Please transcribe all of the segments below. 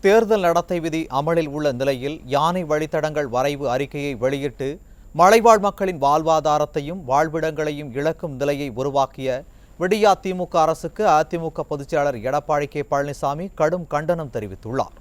தேர்தல் நடத்தை விதி அமலில் உள்ள நிலையில் யானை வழித்தடங்கள் வரைவு அறிக்கையை வெளியிட்டு மலைவாழ் மக்களின் வாழ்வாதாரத்தையும் வாழ்விடங்களையும் இழக்கும் நிலையை உருவாக்கிய விடியா திமுக அரசுக்கு அதிமுக பொதுச்செயலாளர் எடப்பாடி கே பழனிசாமி கடும் கண்டனம் தெரிவித்துள்ளார்.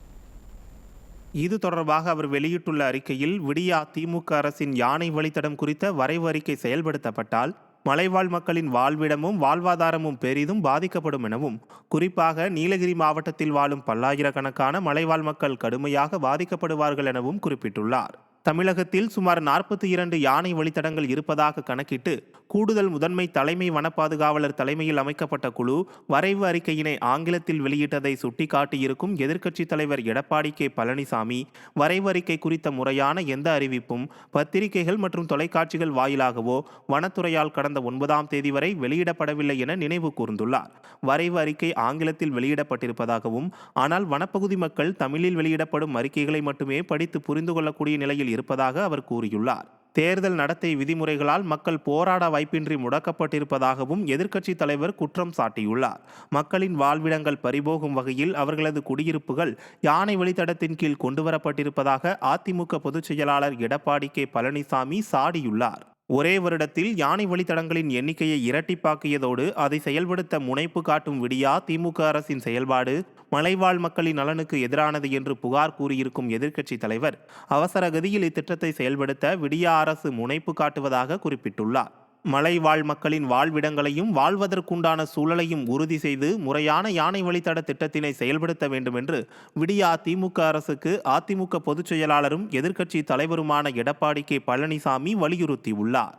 இது தொடர்பாக அவர் வெளியிட்டுள்ள அறிக்கையில், விடியா திமுக அரசின் யானை வழித்தடம் குறித்த வரைவு அறிக்கை செயல்படுத்தப்பட்டால் மலைவாழ் மக்களின் வாழ்விடமும் வாழ்வாதாரமும் பெரிதும் பாதிக்கப்படும் எனவும், குறிப்பாக நீலகிரி மாவட்டத்தில் வாழும் பல்லாயிரக்கணக்கான மலைவாழ் மக்கள் கடுமையாக பாதிக்கப்படுவார்கள் எனவும் குறிப்பிட்டுள்ளார். தமிழகத்தில் சுமார் 42 யானை வழித்தடங்கள் இருப்பதாக கணக்கிட்டு கூடுதல் முதன்மை தலைமை வனப்பாதுகாவலர் தலைமையில் அமைக்கப்பட்ட குழு வரைவு அறிக்கையினை ஆங்கிலத்தில் வெளியிட்டதை சுட்டிக்காட்டியிருக்கும் எதிர்க்கட்சித் தலைவர் எடப்பாடி கே பழனிசாமி, வரைவு அறிக்கை குறித்த முறையான எந்த அறிவிப்பும் பத்திரிகைகள் மற்றும் தொலைக்காட்சிகள் வாயிலாகவோ வனத்துறையால் கடந்த 9ஆம் தேதி வரை வெளியிடப்படவில்லை என நினைவு கூர்ந்துள்ளார். வரைவு அறிக்கை ஆங்கிலத்தில் வெளியிடப்பட்டிருப்பதாகவும், ஆனால் வனப்பகுதி மக்கள் தமிழில் வெளியிடப்படும் அறிக்கைகளை மட்டுமே படித்து புரிந்து கொள்ளக்கூடிய நிலையில் இருப்பதாக அவர் கூறியுள்ளார். தேர்தல் நடத்தை விதிமுறைகளால் மக்கள் போராட வாய்ப்பின்றி முடக்கப்பட்டிருப்பதாகவும் எதிர்க்கட்சித் தலைவர் குற்றம் சாட்டியுள்ளார். மக்களின் வாழ்விடங்கள் பறிபோகும் வகையில் அவர்களது குடியிருப்புகள் யானை வழித்தடத்தின் கீழ் கொண்டுவரப்பட்டிருப்பதாக அதிமுக பொதுச் செயலாளர் எடப்பாடி கே பழனிசாமி சாடியுள்ளார். ஒரே வருடத்தில் யானை வழித்தடங்களின் எண்ணிக்கையை இரட்டிப்பாக்கியதோடு அதை செயல்படுத்த முனைப்பு காட்டும் விடியா திமுக அரசின் செயல்பாடு மலைவாழ் மக்களின் நலனுக்கு எதிரானது என்று புகார் கூறியிருக்கும் எதிர்க்கட்சித் தலைவர், அவசர கதியில் இத்திட்டத்தை செயல்படுத்த விடியா அரசு முனைப்பு காட்டுவதாக குறிப்பிட்டுள்ளார். மலைவாழ் மக்களின் வாழ்விடங்களையும் வாழ்வதற்குண்டான சூழலையும் உறுதி செய்து முறையான யானை வழித்தட திட்டத்தினை செயல்படுத்த வேண்டும் என்று விடியா திமுக அரசுக்கு அதிமுக பொதுச் செயலாளரும் எதிர்க்கட்சி தலைவருமான எடப்பாடி கே பழனிசாமி வலியுறுத்தியுள்ளார்.